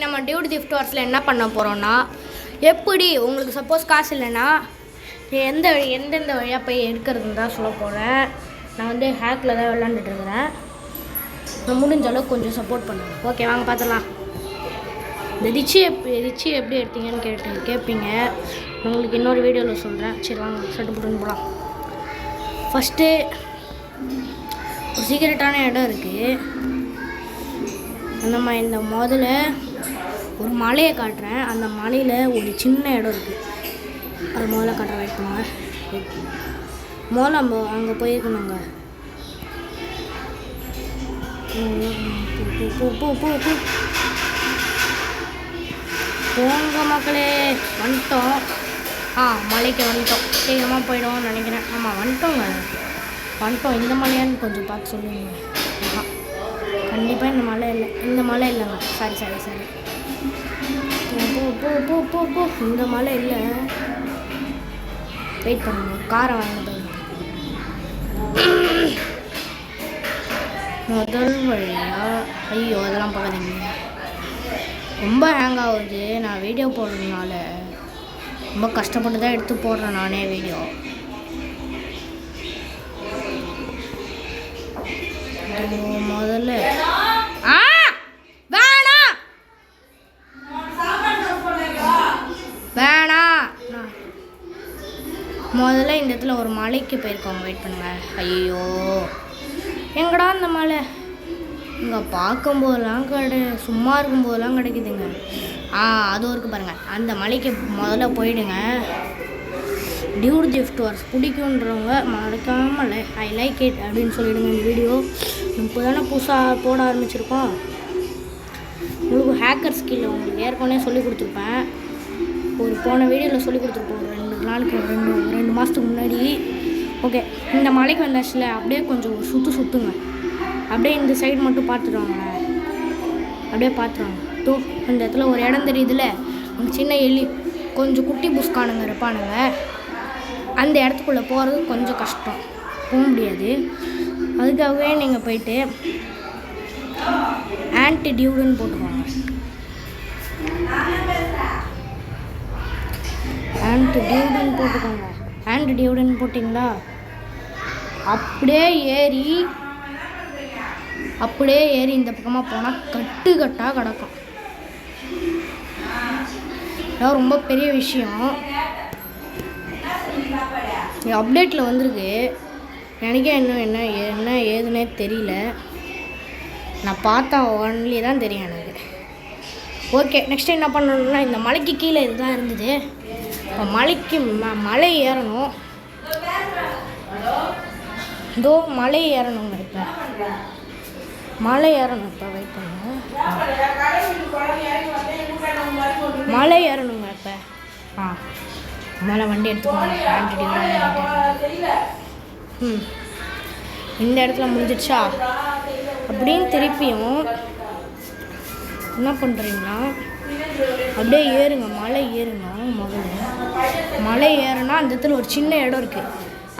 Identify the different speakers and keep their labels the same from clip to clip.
Speaker 1: நம்ம Dude gift வார்ஸில் என்ன பண்ண போகிறோன்னா, எப்படி உங்களுக்கு சப்போஸ் காசு இல்லைன்னா எந்தெந்த வழியாக போய் எடுக்கிறதுன்னு தான் சொல்ல போகிறேன். நான் வந்து ஹேக்கில் தான் விளாண்டுட்டுருக்கிறேன். நான் முடிஞ்ச அளவுக்கு கொஞ்சம் சப்போர்ட் பண்ணுவேன். ஓகே, வாங்க பார்த்துலாம். இந்த ரிச்சி எப்படி எடுத்தீங்கன்னு கேட்பீங்க. உங்களுக்கு இன்னொரு வீடியோவில் சொல்கிறேன். சரி வாங்க சட்டு போட்டுன்னு போகலாம். ஃபஸ்ட்டு ஒரு சீக்கிரட்டான இடம் இருக்குது. இந்த முதல்ல ஒரு மலையை காட்டுறேன். அந்த மலையில் ஒரு சின்ன இடம் இருக்குது. அது முதல்ல காட்டுற வெயிட் பண்ணுங்க. முதல்ல நம்ம அங்கே போயிருக்கணுங்க. போங்க மக்களே, வந்துட்டோம். மலைக்கு வந்துட்டோம். சீக்கிரமாக போய்டுவோம்னு நினைக்கிறேன். ஆமாம், வந்துட்டோம். இந்த மலையான்னு கொஞ்சம் பார்த்து சொல்லுங்க. கண்டிப்பாக இந்த மலை இல்லைங்க. சரி போ. இந்த மலை இல்லை. வெயிட் பண்ணுங்க, காரை வாங்க போய். முதல் வழியாக ஐயோ அதெல்லாம் பார்க்காதீங்க, ரொம்ப ஹேங் ஆகுது. நான் வீடியோ போடுறதுனால ரொம்ப கஷ்டப்பட்டு தான் எடுத்து போடுறேன் நானே வீடியோ. முதல்ல வேணாம். முதல்ல இந்த இடத்துல ஒரு மலைக்கு போயிருக்கோங்க. வெயிட் பண்ணுங்க. ஐயோ எங்கடா இந்த மலை? இங்கே பார்க்கும்போதெல்லாம் சும்மா இருக்கும்போதெல்லாம் கிடைக்குதுங்க. அதுவும் இருக்குது பாருங்கள். அந்த மலைக்கு முதல்ல போயிடுங்க. டியூட் கிஃப்ட் வார்ஸ் பிடிக்குன்றவங்க மறக்காமல் ஐ லைக் இட் அப்படின்னு சொல்லிவிடுங்க. இந்த வீடியோ இப்போ தானே புதுசாக போட ஆரம்பிச்சிருக்கோம். உங்களுக்கு ஹேக்கர் ஸ்கில் உங்களுக்கு ஏற்கனவே சொல்லி கொடுத்துருப்பேன். ஒரு போன வீடியோவில் சொல்லி கொடுத்துருப்போம். ரெண்டு மாதத்துக்கு முன்னாடி. ஓகே, இந்த மலைக்கு வந்தாச்சுல, அப்படியே கொஞ்சம் சுற்றுங்க. அப்படியே இந்த சைடு மட்டும் பார்த்துடுவாங்க. அப்படியே பார்த்துருவாங்க. அந்த இடத்துல ஒரு இடம் தெரியுதுல்ல, அங்கே சின்ன எலி கொஞ்சம் குட்டி புஸ்கானுங்க இருப்பானுங்க. அந்த இடத்துக்குள்ளே போகிறது கொஞ்சம் கஷ்டம், போக முடியாது. அதுக்காகவே நீங்கள் போயிட்டு ஆன்டிடியூடுன்னு போட்டுக்கோங்க. ஆன்டிடியூடுன்னு போட்டிங்களா, அப்படியே ஏறி இந்த பக்கமாக போனால் கட்டாக கிடக்கும். அதான் ரொம்ப பெரிய விஷயம். அப்டேட்டில் வந்திருக்கு. எனக்கே என்ன ஏதுன்னே தெரியல. நான் பார்த்தா ஒன்லி தான் தெரியும் எனக்கு. ஓகே, நெக்ஸ்ட் என்ன பண்ணணும்னா, இந்த மலைக்கு கீழே இதுதான் இருந்தது. இப்போ மலை ஏறணும். மலை ஏறணுங்க. இப்போ வெயிட் பண்ணுங்க. மலை ஏறணுங்க. இப்போ மலை வண்டி எடுத்துக்கோங்க. இந்த இடத்துல முடிஞ்சிடுச்சா அப்படின்னு திருப்பியும் என்ன பண்ணுறீங்கன்னா, அப்படியே ஏறுங்க. மலை ஏறுங்க. மலை ஏறுனா அந்த இடத்துல ஒரு சின்ன இடம் இருக்குது.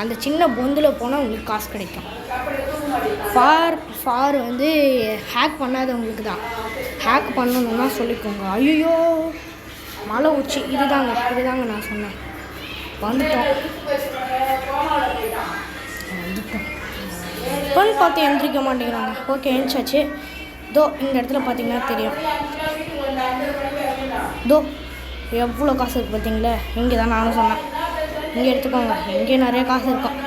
Speaker 1: அந்த சின்ன பொந்தில் போனால் உங்களுக்கு காசு கிடைக்கும். ஃபார் வந்து ஹேக் பண்ணாதவங்களுக்கு தான். ஹேக் பண்ணணுன்னா சொல்லிக்கோங்க. ஐயோ மலை உச்சி இதுதாங்க நான் சொன்னேன். வந்துட்டோம். இப்போன்னு பார்த்து எந்திரிக்க மாட்டேங்கிறாங்க. ஓகே, எழுந்தாச்சு. இந்த இடத்துல பார்த்தீங்கன்னா தெரியும். எவ்வளோ காசு இருக்குது பார்த்தீங்களா? இங்கே தான் நானும் சொன்னேன், இங்கே எடுத்துக்கோங்க. இங்கே நிறைய காசு இருக்கும்.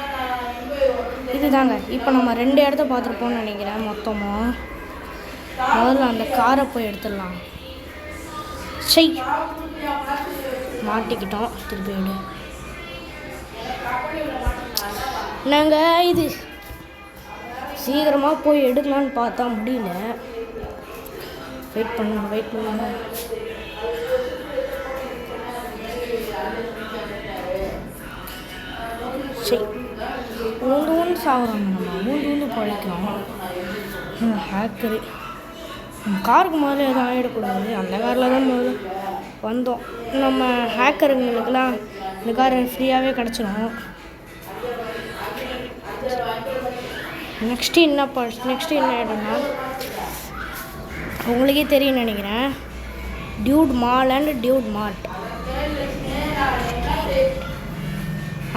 Speaker 1: இதுதாங்க. இப்போ நம்ம 2 இடத்த பார்த்துருப்போம்னு நினைக்கிறேன். மொத்தமாக முதல்ல அந்த காரை போய் எடுத்துடலாம். மாட்டிக்கிட்டோம். திருப்பி விடு. நாங்கள் இது சீக்கிரமாக போய் எடுக்கலான்னு பார்த்தா முடியல. வெயிட் பண்ணுங்க. ஊந்து சாகுறாங்க. நம்ம ஊந்து பழைக்கிறோம். ஹேக்கரு காருக்கு முதல்ல எதுவும் ஆகிடக்கூடாது. அந்த காரில் தான் முதல்ல வந்தோம். நம்ம ஹேக்கருங்களுக்கெல்லாம் இந்த கார் ஃப்ரீயாகவே கிடச்சிடும். நெக்ஸ்ட்டு என்ன இடம்னா, உங்களுக்கே தெரியும்னு நினைக்கிறேன். டியூட் மால் அண்ட் டியூட் மார்ட்.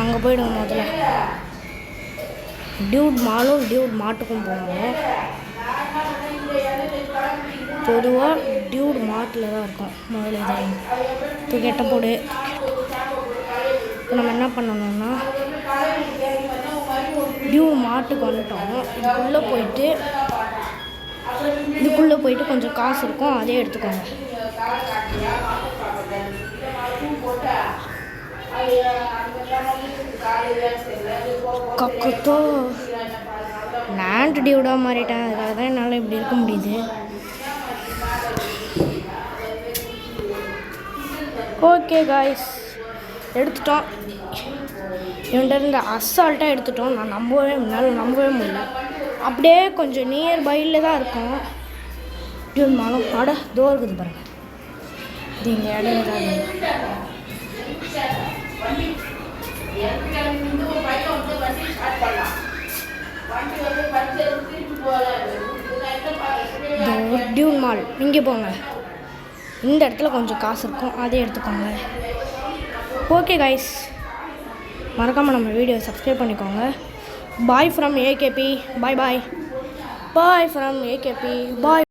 Speaker 1: அங்கே போயிடுங்க. முதல்ல டியூட் மாலும் டியூட் மார்ட்டுக்கும் போகணும். பொதுவாக டியூட் மார்ட்டில் தான் இருக்கும். முதல்ல இதை தூக்கெட்ட போடு. இப்போ நம்ம என்ன பண்ணணும்னா டியூட் மார்ட்டுக்கு வந்துட்டோம். இதுக்குள்ளே போயிட்டு கொஞ்சம் காசு இருக்கும், அதே எடுத்துக்கோங்க. கக்கத்தோ லேண்ட் டியூடாக மாறிட்டேன். அதுக்காக தான் என்னால் இப்படி இருக்க முடியுது. ஓகே காய்ஸ், எடுத்துட்டோம். இவன்கிட்ட அசால்ட்டாக எடுத்துட்டோம். என்னால் நம்பவே முடியல. அப்படியே கொஞ்சம் நியர்பையில் தான் இருக்கும் டியூட் மாலும். ஆட தோ இருக்குது பாருங்கள். இது இங்கே இடையில தான் டியூட் மால். இங்கே போங்க. இந்த இடத்துல கொஞ்சம் காசு இருக்கும், அதே எடுத்துக்கோங்க. ஓகே கைஸ், மறக்காமல் நம்ம வீடியோவை சப்ஸ்கிரைப் பண்ணிக்கோங்க. Bye from AKP. Bye bye. Bye from AKP. Bye.